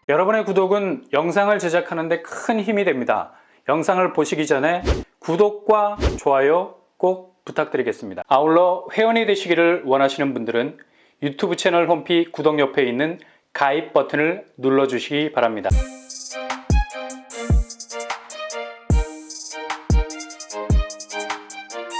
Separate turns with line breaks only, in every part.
여러분의 구독은 영상을 제작하는 데 큰 힘이 됩니다. 영상을 보시기 전에 구독과 좋아요 꼭 부탁드리겠습니다. 아울러 회원이 되시기를 원하시는 분들은 유튜브 채널 홈피 구독 옆에 있는 가입 버튼을 눌러주시기 바랍니다.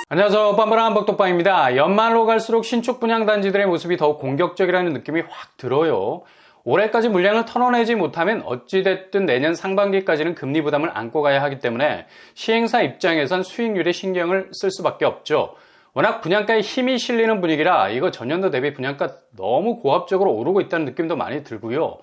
안녕하세요. 빰바람 한복독방입니다. 연말로 갈수록 신축 분양단지들의 모습이 더욱 공격적이라는 느낌이 확 들어요. 올해까지 물량을 털어내지 못하면 어찌됐든 내년 상반기까지는 금리 부담을 안고 가야 하기 때문에 시행사 입장에선 수익률에 신경을 쓸 수밖에 없죠. 워낙 분양가에 힘이 실리는 분위기라 이거 전년도 대비 분양가 너무 고압적으로 오르고 있다는 느낌도 많이 들고요.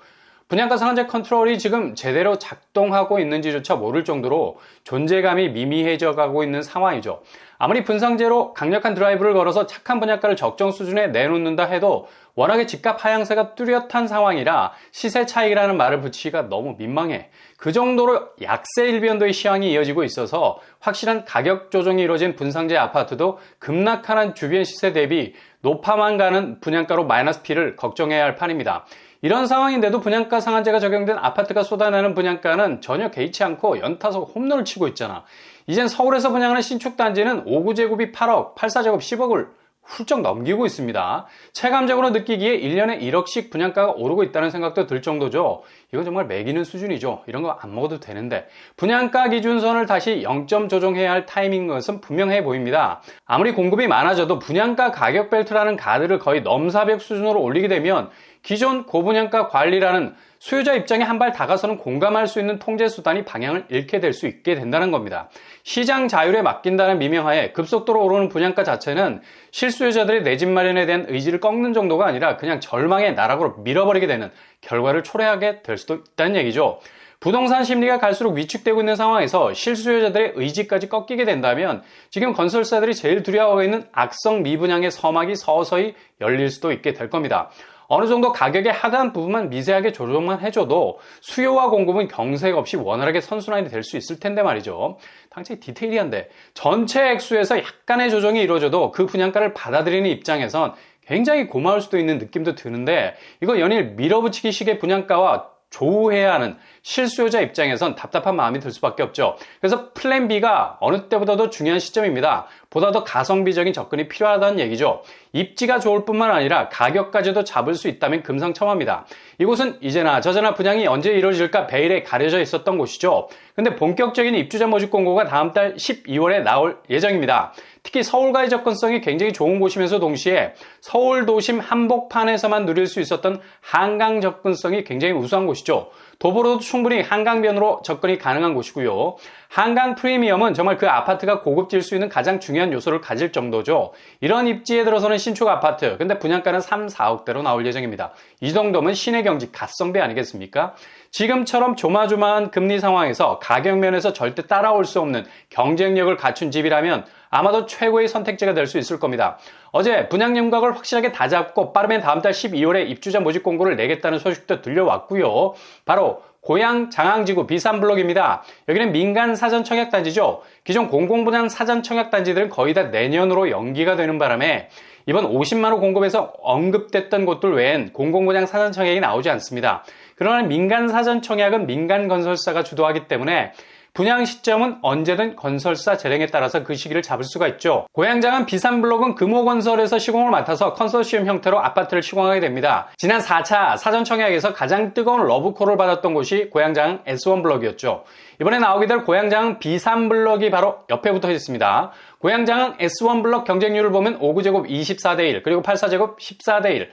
분양가 상한제 컨트롤이 지금 제대로 작동하고 있는지조차 모를 정도로 존재감이 미미해져 가고 있는 상황이죠. 아무리 분상제로 강력한 드라이브를 걸어서 착한 분양가를 적정 수준에 내놓는다 해도 워낙에 집값 하향세가 뚜렷한 상황이라 시세 차익이라는 말을 붙이기가 너무 민망해. 그 정도로 약세 일변도의 시황이 이어지고 있어서 확실한 가격 조정이 이루어진 분상제 아파트도 급락하는 주변 시세 대비 높아만 가는 분양가로 마이너스 P를 걱정해야 할 판입니다. 이런 상황인데도 분양가 상한제가 적용된 아파트가 쏟아내는 분양가는 전혀 개의치 않고 연타석 홈런을 치고 있잖아. 이젠 서울에서 분양하는 신축 단지는 5구제곱이 8억, 8사제곱 10억을 훌쩍 넘기고 있습니다. 체감적으로 느끼기에 1년에 1억씩 분양가가 오르고 있다는 생각도 들 정도죠. 이건 정말 매기는 수준이죠. 이런 거 안 먹어도 되는데. 분양가 기준선을 다시 0점 조정해야 할 타이밍인 것은 분명해 보입니다. 아무리 공급이 많아져도 분양가 가격 벨트라는 가드를 거의 넘사벽 수준으로 올리게 되면 기존 고분양가 관리라는 수요자 입장에 한 발 다가서는 공감할 수 있는 통제 수단이 방향을 잃게 될 수 있게 된다는 겁니다. 시장 자율에 맡긴다는 미명하에 급속도로 오르는 분양가 자체는 실수요자들의 내 집 마련에 대한 의지를 꺾는 정도가 아니라 그냥 절망의 나락으로 밀어버리게 되는 결과를 초래하게 될 수도 있다는 얘기죠. 부동산 심리가 갈수록 위축되고 있는 상황에서 실수요자들의 의지까지 꺾이게 된다면 지금 건설사들이 제일 두려워하고 있는 악성 미분양의 서막이 서서히 열릴 수도 있게 될 겁니다. 어느 정도 가격의 하단 부분만 미세하게 조정만 해줘도 수요와 공급은 경색 없이 원활하게 선순환이 될 수 있을 텐데 말이죠. 당최 디테일이한데 전체 액수에서 약간의 조정이 이루어져도 그 분양가를 받아들이는 입장에선 굉장히 고마울 수도 있는 느낌도 드는데 이거 연일 밀어붙이기식의 분양가와 조우해야 하는 실수요자 입장에선 답답한 마음이 들 수밖에 없죠. 그래서 플랜 B가 어느 때보다도 중요한 시점입니다. 보다 더 가성비적인 접근이 필요하다는 얘기죠. 입지가 좋을 뿐만 아니라 가격까지도 잡을 수 있다면 금상첨화입니다. 이곳은 이제나 저제나 분양이 언제 이루어질까 베일에 가려져 있었던 곳이죠. 근데 본격적인 입주자 모집 공고가 다음 달 12월에 나올 예정입니다. 특히 서울과의 접근성이 굉장히 좋은 곳이면서 동시에 서울 도심 한복판에서만 누릴 수 있었던 한강 접근성이 굉장히 우수한 곳이죠. 도보로도 충분히 한강변으로 접근이 가능한 곳이고요. 한강 프리미엄은 정말 그 아파트가 고급질 수 있는 가장 중요한 요소를 가질 정도죠. 이런 입지에 들어서는 신축 아파트, 근데 분양가는 3, 4억대로 나올 예정입니다. 이 정도면 신의 경지 가성비 아니겠습니까? 지금처럼 조마조마한 금리 상황에서 가격 면에서 절대 따라올 수 없는 경쟁력을 갖춘 집이라면 아마도 최고의 선택지가 될 수 있을 겁니다. 어제 분양 윤곽을 확실하게 다잡고 빠르면 다음 달 12월에 입주자 모집 공고를 내겠다는 소식도 들려왔고요. 바로 고양 장항지구 비산블록입니다. 여기는 민간 사전 청약 단지죠. 기존 공공분양 사전 청약 단지들은 거의 다 내년으로 연기가 되는 바람에 이번 50만호 공급에서 언급됐던 곳들 외엔 공공분양 사전 청약이 나오지 않습니다. 그러나 민간 사전 청약은 민간 건설사가 주도하기 때문에 분양 시점은 언제든 건설사 재량에 따라서 그 시기를 잡을 수가 있죠. 고양장항 비산블록은 금호건설에서 시공을 맡아서 컨소시엄 형태로 아파트를 시공하게 됩니다. 지난 4차 사전 청약에서 가장 뜨거운 러브콜을 받았던 곳이 고양장항 S1블록이었죠. 이번에 나오게 될 고양장항 비산블록이 바로 옆에 붙어 있습니다. 고양장항 S1블록 경쟁률을 보면 5구제곱 24대1 그리고 8사제곱 14대1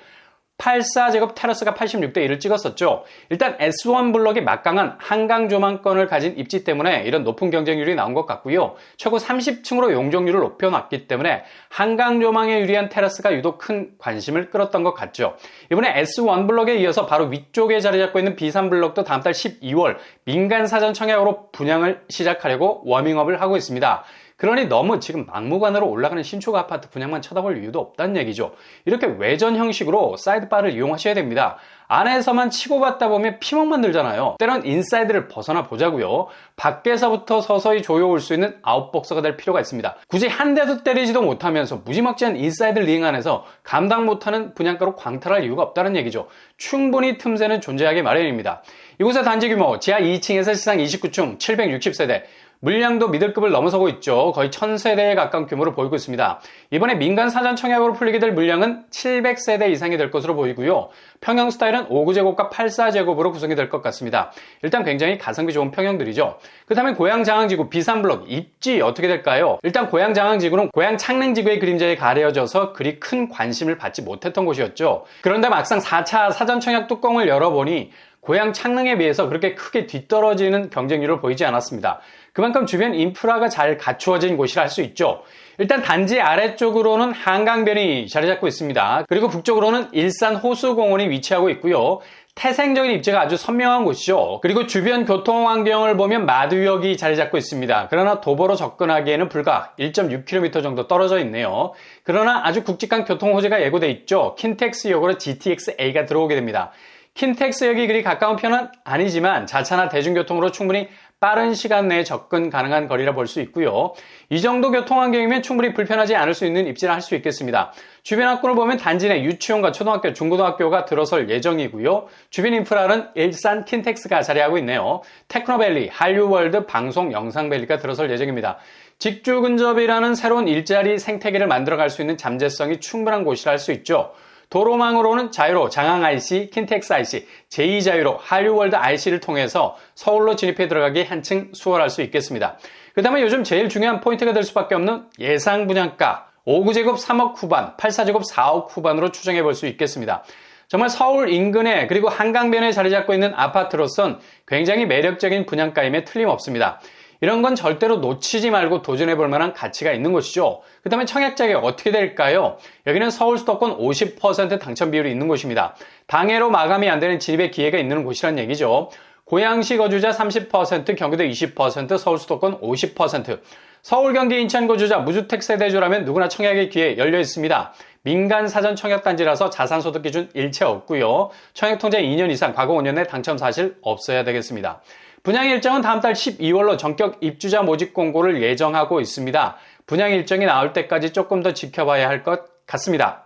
84제곱 테라스가 86대 1을 찍었었죠. 일단 S1 블럭이 막강한 한강 조망권을 가진 입지 때문에 이런 높은 경쟁률이 나온 것 같고요. 최고 30층으로 용적률을 높여놨기 때문에 한강 조망에 유리한 테라스가 유독 큰 관심을 끌었던 것 같죠. 이번에 S1 블럭에 이어서 바로 위쪽에 자리 잡고 있는 B3 블럭도 다음 달 12월 민간 사전 청약으로 분양을 시작하려고 워밍업을 하고 있습니다. 그러니 너무 지금 막무가내로 올라가는 신축 아파트 분양만 쳐다볼 이유도 없다는 얘기죠. 이렇게 외전 형식으로 사이드바를 이용하셔야 됩니다. 안에서만 치고받다 보면 피멍만 들잖아요. 때론 인사이드를 벗어나 보자고요. 밖에서부터 서서히 조여올 수 있는 아웃복서가 될 필요가 있습니다. 굳이 한 대도 때리지도 못하면서 무지막지한 인사이드 링 안에서 감당 못하는 분양가로 광탈할 이유가 없다는 얘기죠. 충분히 틈새는 존재하기 마련입니다. 이곳의 단지 규모 지하 2층에서 시상 29층 760세대, 물량도 미들급을 넘어서고 있죠. 거의 1000세대에 가까운 규모를 보이고 있습니다. 이번에 민간 사전 청약으로 풀리게 될 물량은 700세대 이상이 될 것으로 보이고요. 평형 스타일은 5구제곱과 84제곱으로 구성이 될 것 같습니다. 일단 굉장히 가성비 좋은 평형들이죠. 그렇다면 고양장항지구 비산블럭 입지 어떻게 될까요? 일단 고양장항지구는 고양 창릉지구의 그림자에 가려져서 그리 큰 관심을 받지 못했던 곳이었죠. 그런데 막상 4차 사전 청약 뚜껑을 열어보니 고양 창릉에 비해서 그렇게 크게 뒤떨어지는 경쟁률을 보이지 않았습니다. 그만큼 주변 인프라가 잘 갖추어진 곳이라 할 수 있죠. 일단 단지 아래쪽으로는 한강변이 자리 잡고 있습니다. 그리고 북쪽으로는 일산 호수공원이 위치하고 있고요. 태생적인 입지가 아주 선명한 곳이죠. 그리고 주변 교통 환경을 보면 마두역이 자리 잡고 있습니다. 그러나 도보로 접근하기에는 불과 1.6km 정도 떨어져 있네요. 그러나 아주 굵직한 교통 호재가 예고돼 있죠. 킨텍스역으로 GTX-A가 들어오게 됩니다. 킨텍스역이 그리 가까운 편은 아니지만 자차나 대중교통으로 충분히 빠른 시간 내에 접근 가능한 거리라 볼 수 있고요. 이 정도 교통 환경이면 충분히 불편하지 않을 수 있는 입지라 할 수 있겠습니다. 주변 학군을 보면 단지 내 유치원과 초등학교, 중고등학교가 들어설 예정이고요. 주변 인프라는 일산 킨텍스가 자리하고 있네요. 테크노밸리, 한류월드, 방송, 영상밸리가 들어설 예정입니다. 직주 근접이라는 새로운 일자리 생태계를 만들어갈 수 있는 잠재성이 충분한 곳이라 할 수 있죠. 도로망으로는 자유로, 장항 IC, 킨텍스 IC, 제2자유로, 한류월드 IC를 통해서 서울로 진입해 들어가기 한층 수월할 수 있겠습니다. 그 다음에 요즘 제일 중요한 포인트가 될 수밖에 없는 예상 분양가 5구제곱 3억 후반, 8사제곱 4억 후반으로 추정해 볼 수 있겠습니다. 정말 서울 인근에 그리고 한강변에 자리 잡고 있는 아파트로선 굉장히 매력적인 분양가임에 틀림없습니다. 이런 건 절대로 놓치지 말고 도전해 볼 만한 가치가 있는 곳이죠. 그 다음에 청약 자격 어떻게 될까요? 여기는 서울 수도권 50% 당첨 비율이 있는 곳입니다. 당해로 마감이 안 되는 진입의 기회가 있는 곳이란 얘기죠. 고양시 거주자 30%, 경기도 20%, 서울 수도권 50%. 서울, 경기, 인천 거주자 무주택 세대주라면 누구나 청약의 기회 열려 있습니다. 민간 사전 청약 단지라서 자산소득 기준 일체 없고요. 청약 통장 2년 이상, 과거 5년 내 당첨 사실 없어야 되겠습니다. 분양 일정은 다음 달 12월로 전격 입주자 모집 공고를 예정하고 있습니다. 분양 일정이 나올 때까지 조금 더 지켜봐야 할 것 같습니다.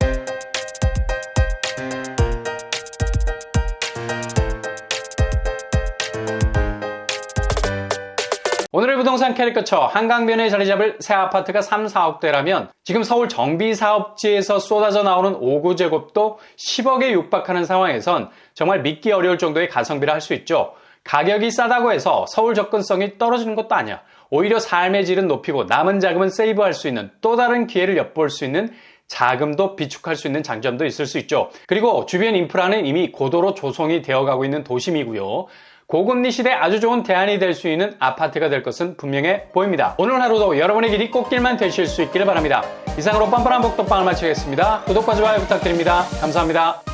오늘의 부동산 캐릭터처 한강변에 자리 잡을 새 아파트가 3, 4억대라면 지금 서울 정비사업지에서 쏟아져 나오는 5구제곱도 10억에 육박하는 상황에선 정말 믿기 어려울 정도의 가성비라 할 수 있죠. 가격이 싸다고 해서 서울 접근성이 떨어지는 것도 아니야. 오히려 삶의 질은 높이고 남은 자금은 세이브할 수 있는 또 다른 기회를 엿볼 수 있는 자금도 비축할 수 있는 장점도 있을 수 있죠. 그리고 주변 인프라는 이미 고도로 조성이 되어가고 있는 도심이고요. 고금리 시대에 아주 좋은 대안이 될 수 있는 아파트가 될 것은 분명해 보입니다. 오늘 하루도 여러분의 길이 꽃길만 되실 수 있기를 바랍니다. 이상으로 뻔뻔한 복덕방을 마치겠습니다. 구독과 좋아요 부탁드립니다. 감사합니다.